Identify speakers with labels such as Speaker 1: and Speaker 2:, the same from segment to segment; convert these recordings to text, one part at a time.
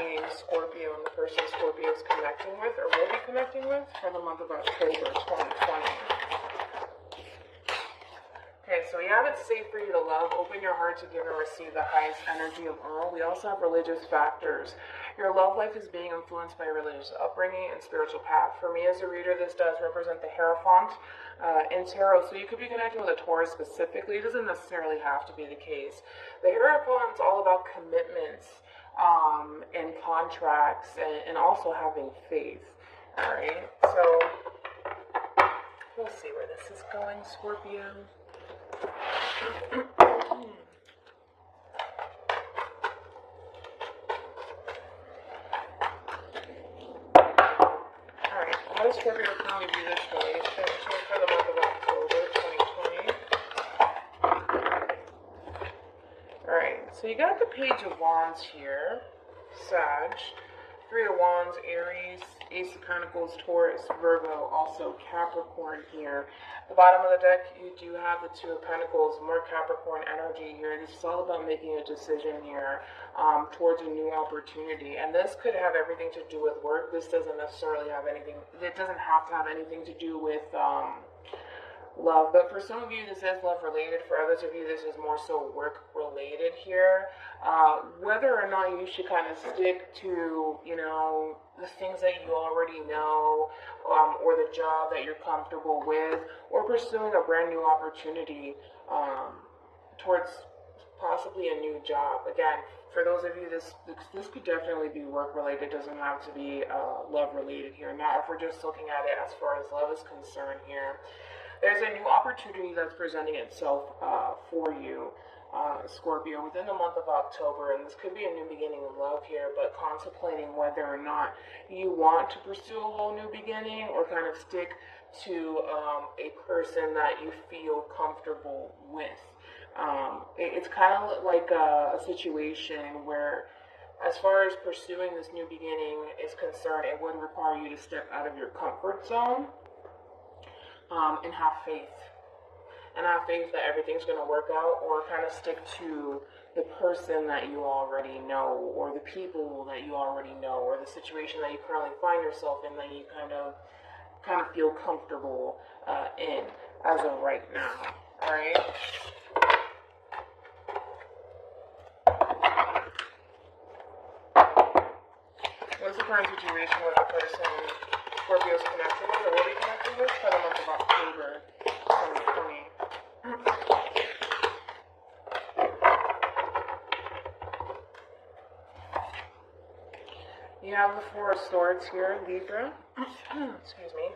Speaker 1: between Scorpio and the person Scorpio is connecting with or will be connecting with for the month of October 2020. Okay, so we have it safe for you to love. Open your heart to give and receive the highest energy of all. We also have religious factors. Your love life is being influenced by religious upbringing and spiritual path. For me as a reader, this does represent the Hierophant in tarot. So you could be connecting with a Taurus specifically. It doesn't necessarily have to be the case. The Hierophant is all about commitments and contracts and also having faith. All right, so we'll see where this is going, Scorpio. Alright, how does Scorpio currently view this relationship for the month of October 2020? Alright, so you got the Page of Wands here, Sag, Three of Wands, Aries, Ace of Pentacles, Taurus, Virgo, also Capricorn here. The bottom of the deck, you do have the Two of Pentacles, more Capricorn energy here. This is all about making a decision here towards a new opportunity. And this could have everything to do with work. This doesn't necessarily have anything, it doesn't have to have anything to do with love. But for some of you, this is love related. For others of you, this is more so work related here. Whether or not you should kind of stick to, you know, the things that you already know, or the job that you're comfortable with, or pursuing a brand new opportunity towards possibly a new job. Again, for those of you, this could definitely be work related. It doesn't have to be love related here. Now, if we're just looking at it as far as love is concerned here, there's a new opportunity that's presenting itself for you, Scorpio, within the month of October, and this could be a new beginning in love here, but contemplating whether or not you want to pursue a whole new beginning or kind of stick to a person that you feel comfortable with. It's kind of like a situation where, as far as pursuing this new beginning is concerned, it would require you to step out of your comfort zone and have faith. And have faith that everything's going to work out, or kind of stick to the person that you already know, or the people that you already know, or the situation that you currently find yourself in that you kind of feel comfortable in as of right now. All right. What's the current situation with the person Scorpio's connected with, or will be connected with, for the month of October 2020? You have the Four of Swords here, Libra. Excuse me.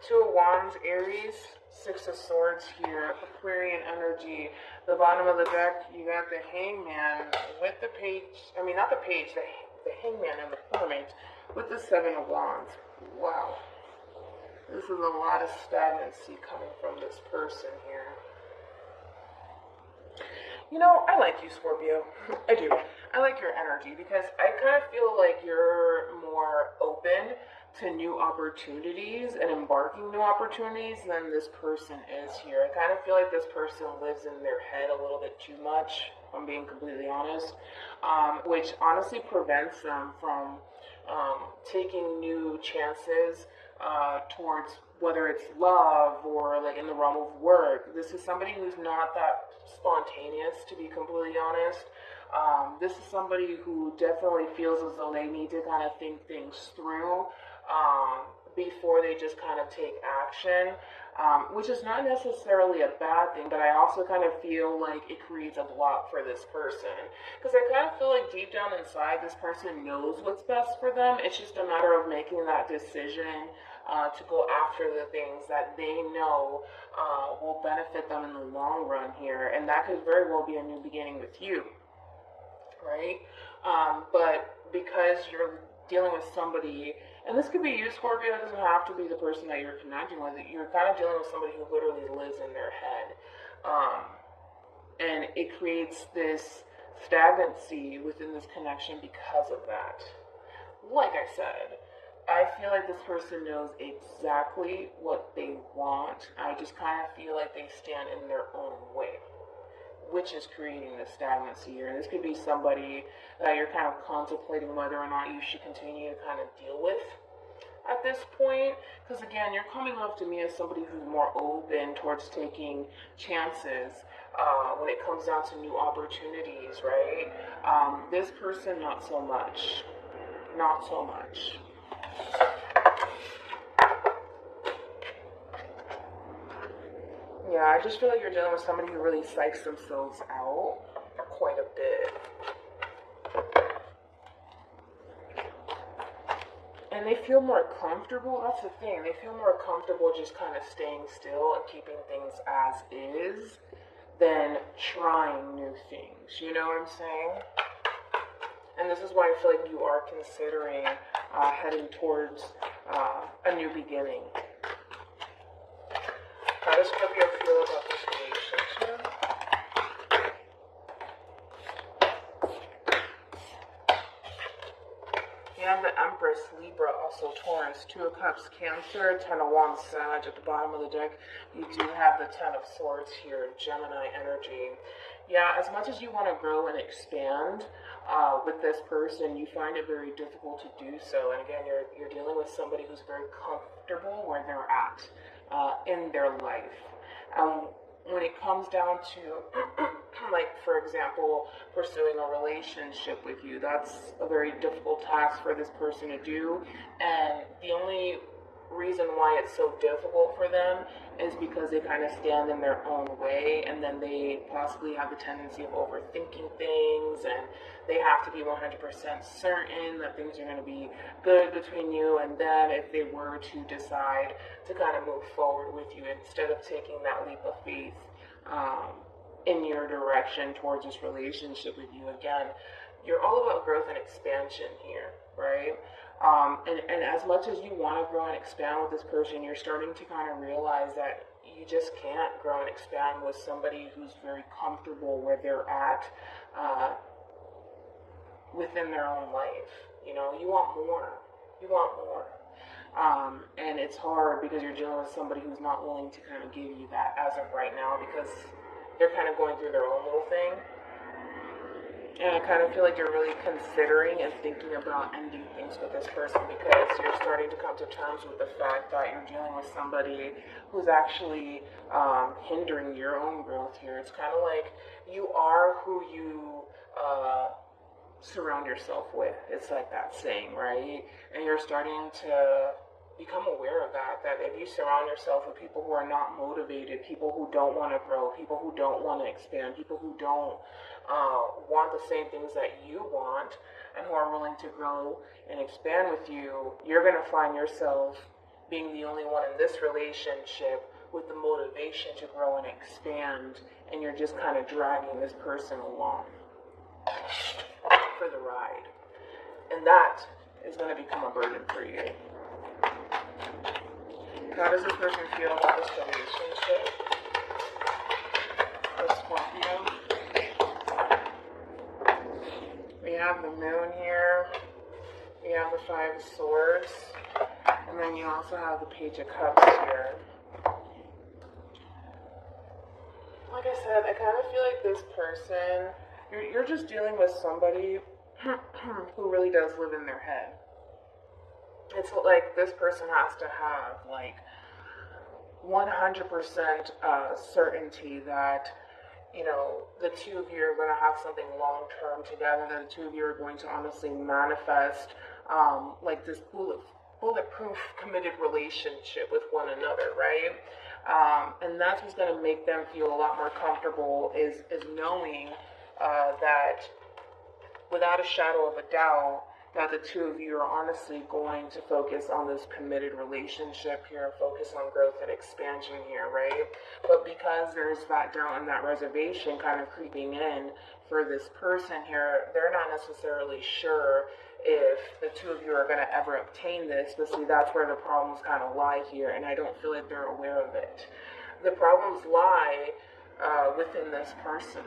Speaker 1: Two of Wands, Aries. Six of Swords here, Aquarian energy. The bottom of the deck, you got the Hangman with the page. I mean, not the page. The Hangman and the Hermit with the Seven of Wands. Wow. This is a lot of stagnancy coming from this person here. You know, I like you, Scorpio. I do. I like your energy because I kind of feel like you're more open to new opportunities and embarking new opportunities than this person is here. I kind of feel like this person lives in their head a little bit too much, if I'm being completely honest, which honestly prevents them from taking new chances towards whether it's love or like in the realm of work. This is somebody who's not that spontaneous, to be completely honest. This is somebody who definitely feels as though they need to kind of think things through before they just kind of take action, which is not necessarily a bad thing, but I also kind of feel like it creates a block for this person, because I kind of feel like deep down inside this person knows what's best for them. It's just a matter of making that decision to go after the things that they know will benefit them in the long run here, and that could very well be a new beginning with you, right? But because you're dealing with somebody, and this could be you, Scorpio, it doesn't have to be the person that you're connecting with. You're kind of dealing with somebody who literally lives in their head, and it creates this stagnancy within this connection because of that. Like I said, I feel like this person knows exactly what they want. I just kind of feel like they stand in their own way, which is creating the stagnancy here. And this could be somebody that you're kind of contemplating whether or not you should continue to kind of deal with at this point, because again, you're coming off to me as somebody who's more open towards taking chances when it comes down to new opportunities, right? This person, not so much. Not so much. Yeah, I just feel like you're dealing with somebody who really psychs themselves out quite a bit. And they feel more comfortable, that's the thing, they feel more comfortable just kind of staying still and keeping things as is than trying new things, you know what I'm saying? And this is why I feel like you are considering heading towards a new beginning. How does Scorpio feel about this relationship? You have the Empress, Libra, also Taurus, Two of Cups, Cancer, Ten of Wands, Sag at the bottom of the deck. You do have the Ten of Swords here, Gemini energy. Yeah, as much as you want to grow and expand with this person, you find it very difficult to do so. And again, you're dealing with somebody who's very comfortable where they're at in their life. When it comes down to, like, for example, pursuing a relationship with you, that's a very difficult task for this person to do. And the only reason why it's so difficult for them is because they kind of stand in their own way, and then they possibly have the tendency of overthinking things, and they have to be 100% certain that things are going to be good between you. And then if they were to decide to kind of move forward with you, instead of taking that leap of faith in your direction towards this relationship with you, again, you're all about growth and expansion here, right? And as much as you want to grow and expand with this person, you're starting to kind of realize that you just can't grow and expand with somebody who's very comfortable where they're at within their own life. You know, you want more. You want more. And it's hard because you're dealing with somebody who's not willing to kind of give you that as of right now, because they're kind of going through their own little thing. And I kind of feel like you're really considering and thinking about ending things with this person because you're starting to come to terms with the fact that you're dealing with somebody who's actually hindering your own growth here. It's kind of like you are who you surround yourself with. It's like that saying, right? And you're starting to become aware of that if you surround yourself with people who are not motivated, people who don't want to grow, people who don't want to expand, people who don't want the same things that you want and who are willing to grow and expand with you, you're going to find yourself being the only one in this relationship with the motivation to grow and expand, and you're just kind of dragging this person along for the ride. And that is going to become a burden for you. How does this person feel about this relationship with Scorpio? We have the Moon here. We have the Five of Swords. And then you also have the Page of Cups here. Like I said, I kind of feel like this person, you're just dealing with somebody who really does live in their head. It's like this person has to have like 100% certainty that, you know, the two of you are going to have something long term together, that the two of you are going to honestly manifest like this bulletproof committed relationship with one another, right? And that's what's going to make them feel a lot more comfortable is knowing that without a shadow of a doubt, that the two of you are honestly going to focus on this committed relationship here, focus on growth and expansion here, right? But because there's that doubt and that reservation kind of creeping in for this person here, they're not necessarily sure if the two of you are going to ever obtain this. But see, that's where the problems kind of lie here, and I don't feel like they're aware of it. The problems lie within this person.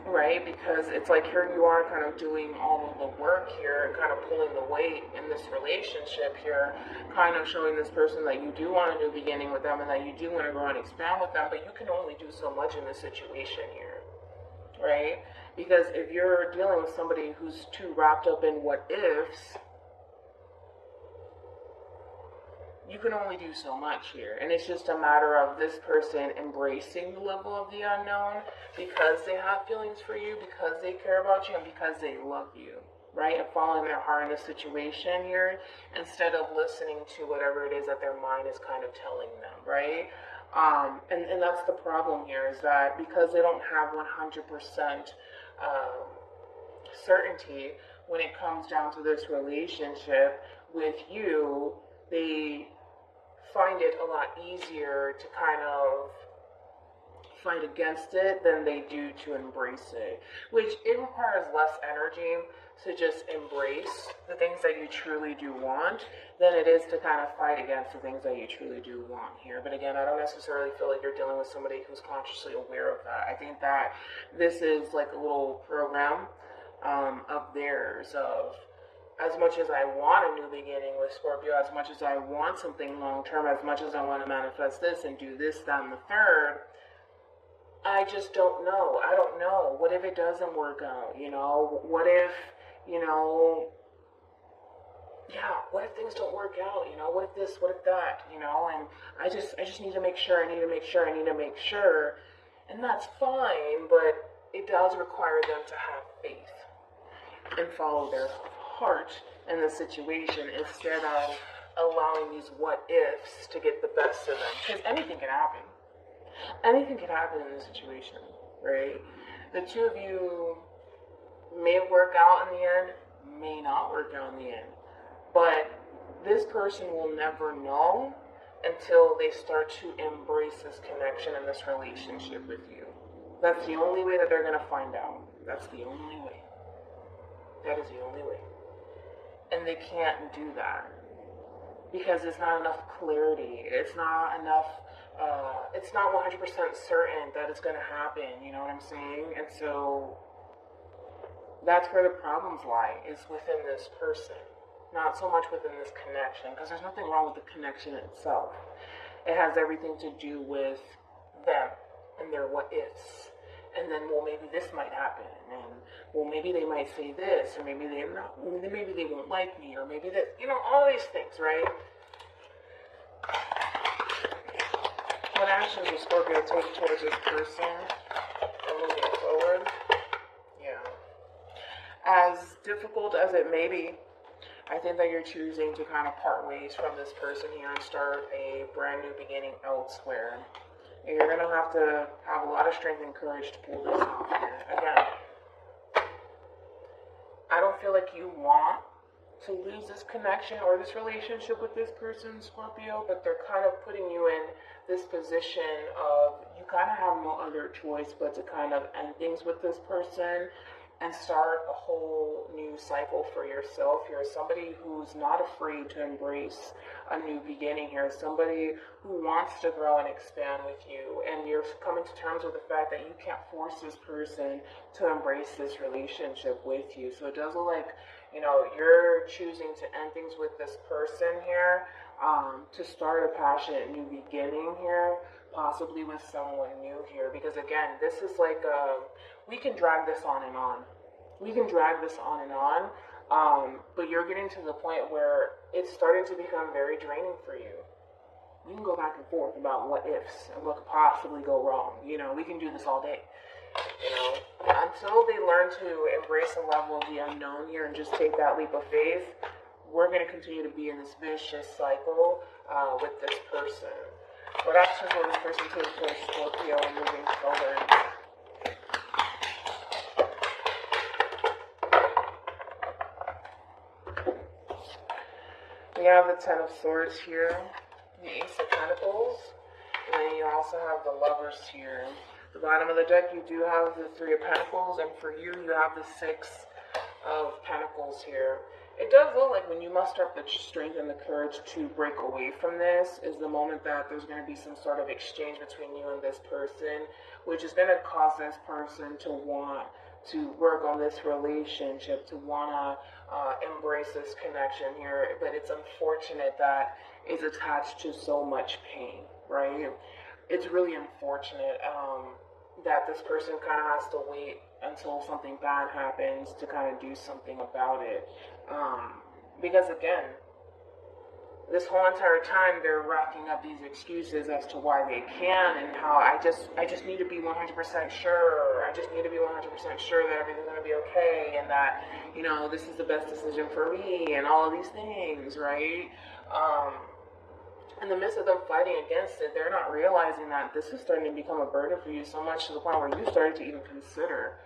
Speaker 1: Right, because it's like here you are kind of doing all of the work here and kind of pulling the weight in this relationship here, kind of showing this person that you do want a new beginning with them and that you do want to grow and expand with them, but you can only do so much in this situation here. right? Because if you're dealing with somebody who's too wrapped up in what ifs, you can only do so much here. And it's just a matter of this person embracing the level of the unknown because they have feelings for you, because they care about you, and because they love you, right? And following their heart in the situation here instead of listening to whatever it is that their mind is kind of telling them, right? And that's the problem here, is that because they don't have 100% certainty when it comes down to this relationship with you, they find it a lot easier to kind of fight against it than they do to embrace it, which it requires less energy to just embrace the things that you truly do want than it is to kind of fight against the things that you truly do want here. But again, I don't necessarily feel like you're dealing with somebody who's consciously aware of that. I think that this is like a little program of theirs of, as much as I want a new beginning with Scorpio, as much as I want something long term, as much as I want to manifest this and do this, that, and the third, I just don't know. I don't know. What if it doesn't work out? You know, what if, you know, yeah, what if things don't work out? You know, what if this, what if that, you know, and I just need to make sure, I need to make sure, and that's fine, but it does require them to have faith and follow their heart in the situation instead of allowing these what ifs to get the best of them, because anything can happen. Anything can happen in this situation, right? The two of you may work out in the end, may not work out in the end, but this person will never know until they start to embrace this connection and this relationship with you. That's the only way that they're going to find out. That's the only way. That is the only way. And they can't do that because there's not enough clarity. It's not enough, it's not 100% certain that it's going to happen, you know what I'm saying? And so that's where the problems lie, is within this person, not so much within this connection, because there's nothing wrong with the connection itself. It has everything to do with them and their what ifs. And then, well, maybe this might happen, and well, maybe they might say this, or maybe they're not, maybe they won't like me, or maybe that, you know, all these things, right? What actions will Scorpio take towards this person and moving forward? Yeah. As difficult as it may be, I think that you're choosing to kind of part ways from this person here and start a brand new beginning elsewhere. And you're going to have a lot of strength and courage to pull this off here. Again, I don't feel like you want to lose this connection or this relationship with this person, Scorpio, but they're kind of putting you in this position of you kind of have no other choice but to kind of end things with this person and start a whole new cycle for yourself. You're somebody who's not afraid to embrace a new beginning here, somebody who wants to grow and expand with you, and you're coming to terms with the fact that you can't force this person to embrace this relationship with you. So it does look like, you know, you're choosing to end things with this person here, to start a passionate new beginning here, possibly with someone new here, because again, this is like we can drag this on and on. We can drag this on and on, but you're getting to the point where it's starting to become very draining for you. We can go back and forth about what ifs and what could possibly go wrong. You know, we can do this all day. You know, until they learn to embrace a level of the unknown here and just take that leap of faith, we're going to continue to be in this vicious cycle with this person. What actions will this person take towards Scorpio and moving forward? We have the Ten of Swords here, the Ace of Pentacles, and then you also have the Lovers here. At the bottom of the deck, you do have the Three of Pentacles, and for you, you have the Six of Pentacles here. It does look like when you muster up the strength and the courage to break away from this is the moment that there's going to be some sort of exchange between you and this person, which is going to cause this person to want to work on this relationship, to want to embrace this connection here. But it's unfortunate that it's attached to so much pain, right? It's really unfortunate that this person kind of has to wait until something bad happens to kind of do something about it. Because again, this whole entire time they're racking up these excuses as to why they can, and how I just need to be 100% sure. I just need to be 100% sure that everything's going to be okay, and that, you know, this is the best decision for me, and all of these things, right? In the midst of them fighting against it, they're not realizing that this is starting to become a burden for you so much to the point where you started to even consider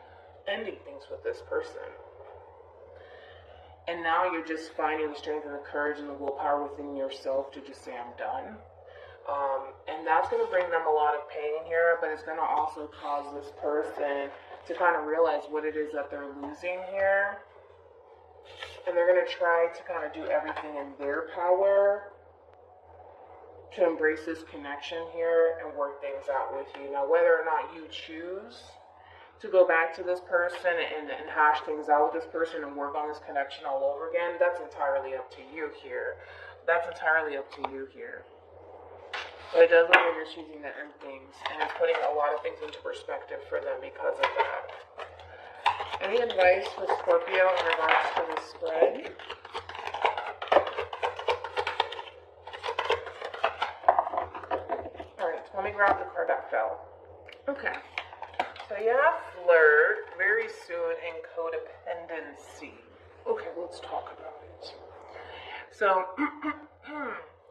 Speaker 1: ending things with this person. And now you're just finding the strength and the courage and the willpower within yourself to just say, I'm done. And that's going to bring them a lot of pain here, but it's going to also cause this person to kind of realize what it is that they're losing here. And they're going to try to kind of do everything in their power to embrace this connection here and work things out with you. Now, whether or not you choose to go back to this person and hash things out with this person and work on this connection all over again, that's entirely up to you here. That's entirely up to you here. But it does look like you're choosing to end things, and it's putting a lot of things into perspective for them because of that. Any advice for Scorpio in regards to the spread? Let me grab the card that fell. Okay. So you have flirt, very soon, and codependency. Okay, let's talk about it. So,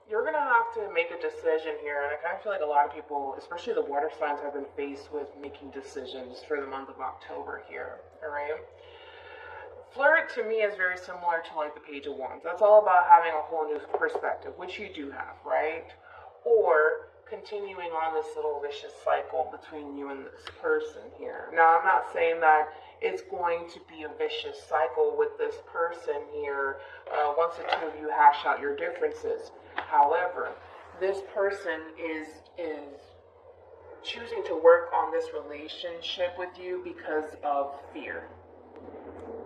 Speaker 1: you're going to have to make a decision here, and I kind of feel like a lot of people, especially the water signs, have been faced with making decisions for the month of October here, alright? Flirt, to me, is very similar to, like, the Page of Wands. That's all about having a whole new perspective, which you do have, right? Or continuing on this little vicious cycle between you and this person here. Now, I'm not saying that it's going to be a vicious cycle with this person here once the two of you hash out your differences. However, this person is choosing to work on this relationship with you because of fear.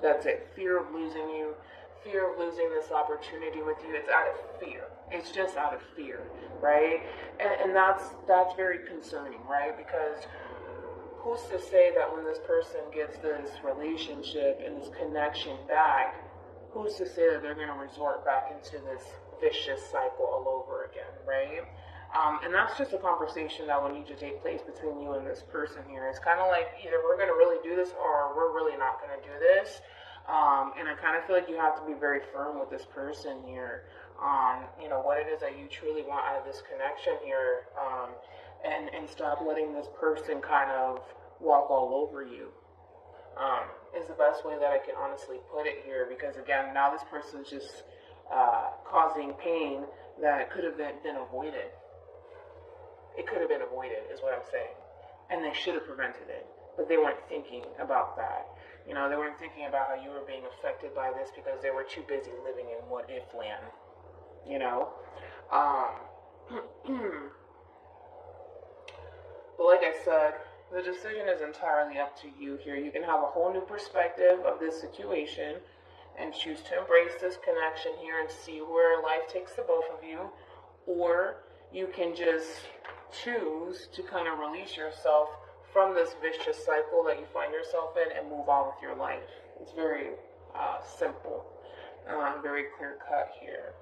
Speaker 1: That's it. Fear of losing you. Fear of losing this opportunity with you. It's out of fear. It's just out of fear, right? And that's very concerning, right? Because who's to say that when this person gets this relationship and this connection back, who's to say that they're going to resort back into this vicious cycle all over again, right? And that's just a conversation that will need to take place between you and this person here. It's kind of like either we're going to really do this or we're really not going to do this. And I kind of feel like you have to be very firm with this person here on, you know, what it is that you truly want out of this connection here, and stop letting this person kind of walk all over you, is the best way that I can honestly put it here, because again, now this person's just causing pain that could have been avoided. It could have been avoided, is what I'm saying, and they should have prevented it, but they weren't thinking about that. You know, they weren't thinking about how you were being affected by this because they were too busy living in what if land, you know? But like I said, the decision is entirely up to you here. You can have a whole new perspective of this situation and choose to embrace this connection here and see where life takes the both of you, or you can just choose to kind of release yourself from this vicious cycle that you find yourself in and move on with your life. It's very simple, very clear cut here.